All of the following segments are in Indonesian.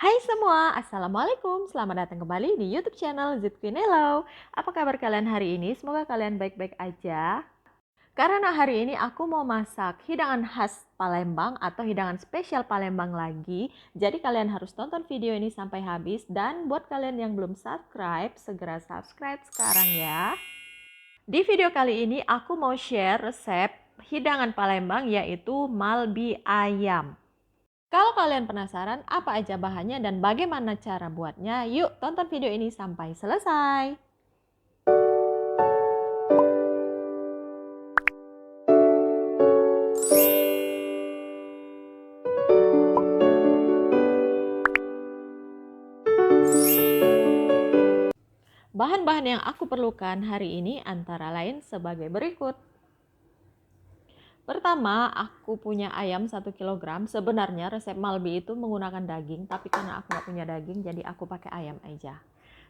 Hai semua, Assalamualaikum. Selamat datang kembali di YouTube channel Zidqueen Hello. Apa kabar kalian hari ini? Semoga kalian baik-baik aja. Karena hari ini aku mau masak hidangan khas Palembang atau hidangan spesial Palembang lagi. Jadi kalian harus tonton video ini sampai habis. Dan buat kalian yang belum subscribe, segera subscribe sekarang ya. Di video kali ini aku mau share resep hidangan Palembang yaitu malbi ayam. Kalau kalian penasaran apa aja bahannya dan bagaimana cara buatnya, yuk tonton video ini sampai selesai. Bahan-bahan yang aku perlukan hari ini antara lain sebagai berikut. Pertama, aku punya ayam 1 kilogram. Sebenarnya resep malbi itu menggunakan daging, tapi karena aku nggak punya daging, jadi aku pakai ayam aja.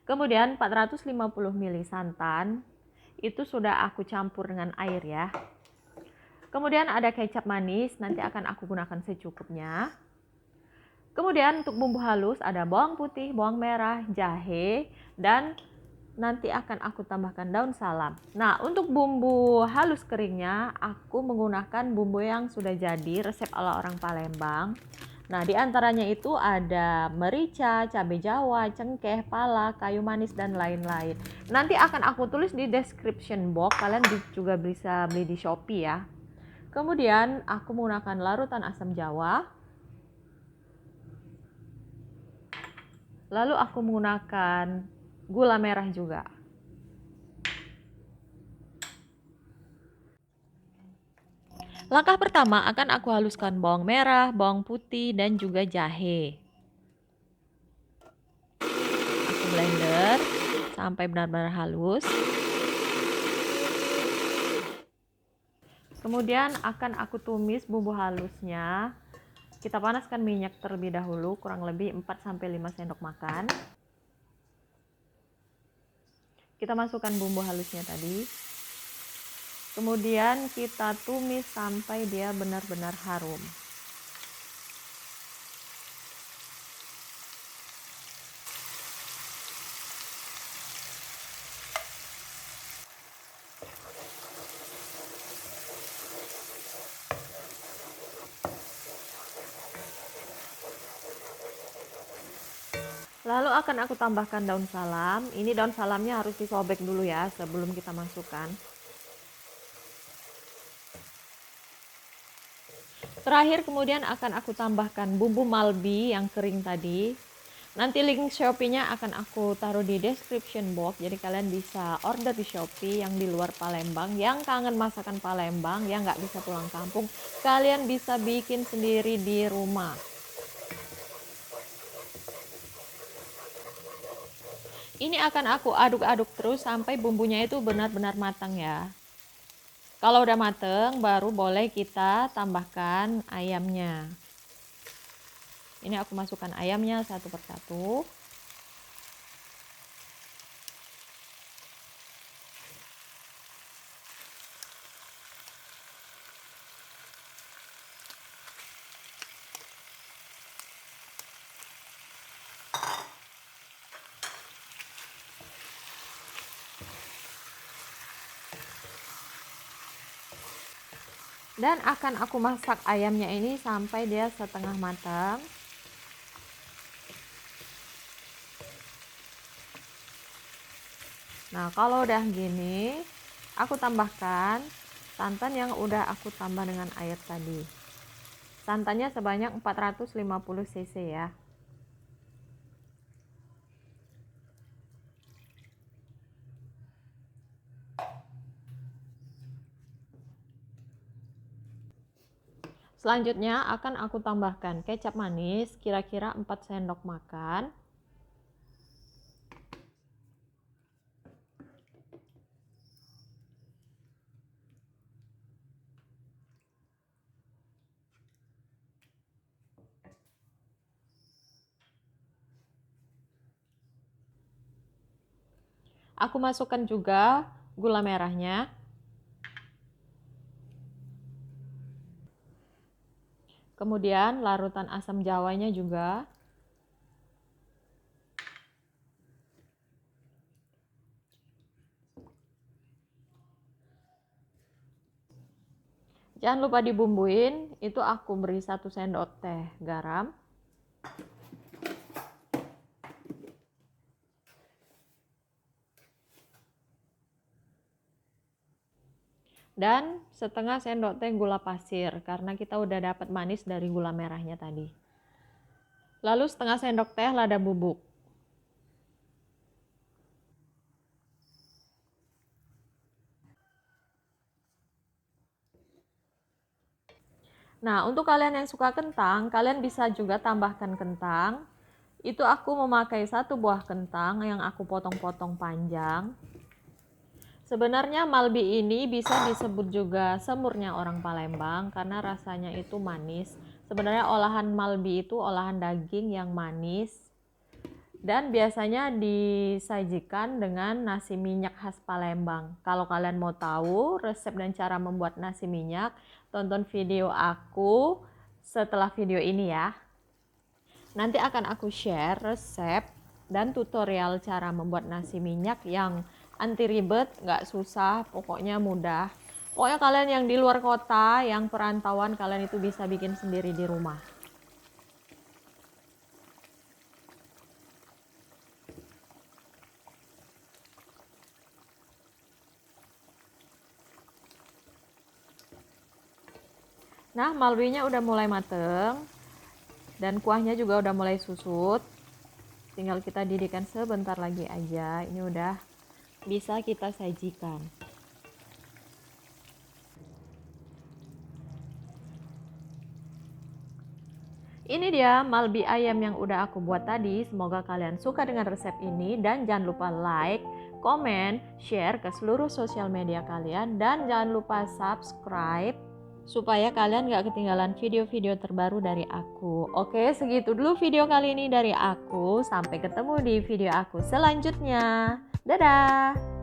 Kemudian 450 ml santan, itu sudah aku campur dengan air ya. Kemudian ada kecap manis, nanti akan aku gunakan secukupnya. Kemudian untuk bumbu halus ada bawang putih, bawang merah, jahe, dan nanti akan aku tambahkan daun salam. Nah, untuk bumbu halus keringnya aku menggunakan bumbu yang sudah jadi resep ala orang Palembang. Nah, di antaranya itu ada merica, cabai jawa, cengkeh, pala, kayu manis, dan lain-lain. Nanti akan aku tulis di description box, kalian juga bisa beli di Shopee ya. Kemudian aku menggunakan larutan asam jawa. Lalu aku menggunakan gula merah juga. Langkah pertama akan aku haluskan bawang merah, bawang putih, dan juga jahe. Aku blender sampai benar-benar halus. Kemudian akan aku tumis bumbu halusnya. Kita panaskan minyak terlebih dahulu, kurang lebih 4-5 sendok makan. Kita masukkan bumbu halusnya tadi. Kemudian kita tumis sampai dia benar-benar harum. Lalu akan aku tambahkan daun salam. Ini daun salamnya harus disobek dulu ya sebelum kita masukkan. Terakhir kemudian akan aku tambahkan bumbu malbi yang kering tadi. Nanti link Shopee-nya akan aku taruh di description box. Jadi kalian bisa order di Shopee yang di luar Palembang, yang kangen masakan Palembang, yang nggak bisa pulang kampung. Kalian bisa bikin sendiri di rumah. Ini akan aku aduk-aduk terus sampai bumbunya itu benar-benar matang ya. Kalau udah mateng, baru boleh kita tambahkan ayamnya. Ini aku masukkan ayamnya satu persatu. Dan akan aku masak ayamnya ini sampai dia setengah matang. Nah, kalau udah gini, aku tambahkan santan yang udah aku tambah dengan air tadi. Santannya sebanyak 450 cc ya. Selanjutnya akan aku tambahkan kecap manis kira-kira 4 sendok makan. Aku masukkan juga gula merahnya. Kemudian larutan asam jawanya juga. Jangan lupa dibumbuin. Itu aku beri 1 sendok teh garam. Dan setengah sendok teh gula pasir karena kita udah dapat manis dari gula merahnya tadi. Lalu setengah sendok teh lada bubuk. Nah, untuk kalian yang suka kentang, kalian bisa juga tambahkan kentang. Itu aku memakai 1 buah kentang yang aku potong-potong panjang. Sebenarnya Malbi ini bisa disebut juga semurnya orang Palembang karena rasanya itu manis. Sebenarnya olahan Malbi itu olahan daging yang manis dan biasanya disajikan dengan nasi minyak khas Palembang. Kalau kalian mau tahu resep dan cara membuat nasi minyak, tonton video aku setelah video ini ya. Nanti akan aku share resep dan tutorial cara membuat nasi minyak yang anti ribet, nggak susah, pokoknya mudah. Pokoknya kalian yang di luar kota, yang perantauan, kalian itu bisa bikin sendiri di rumah. Nah, malwinya udah mulai mateng dan kuahnya juga udah mulai susut. Tinggal kita didihkan sebentar lagi aja. Ini udah bisa kita sajikan. Ini dia Malbi ayam yang udah aku buat tadi. Semoga kalian suka dengan resep ini dan jangan lupa like, komen, share ke seluruh sosial media kalian dan jangan lupa subscribe supaya kalian gak ketinggalan video-video terbaru dari aku. Oke, segitu dulu video kali ini dari aku. Sampai ketemu di video aku selanjutnya. Dadah!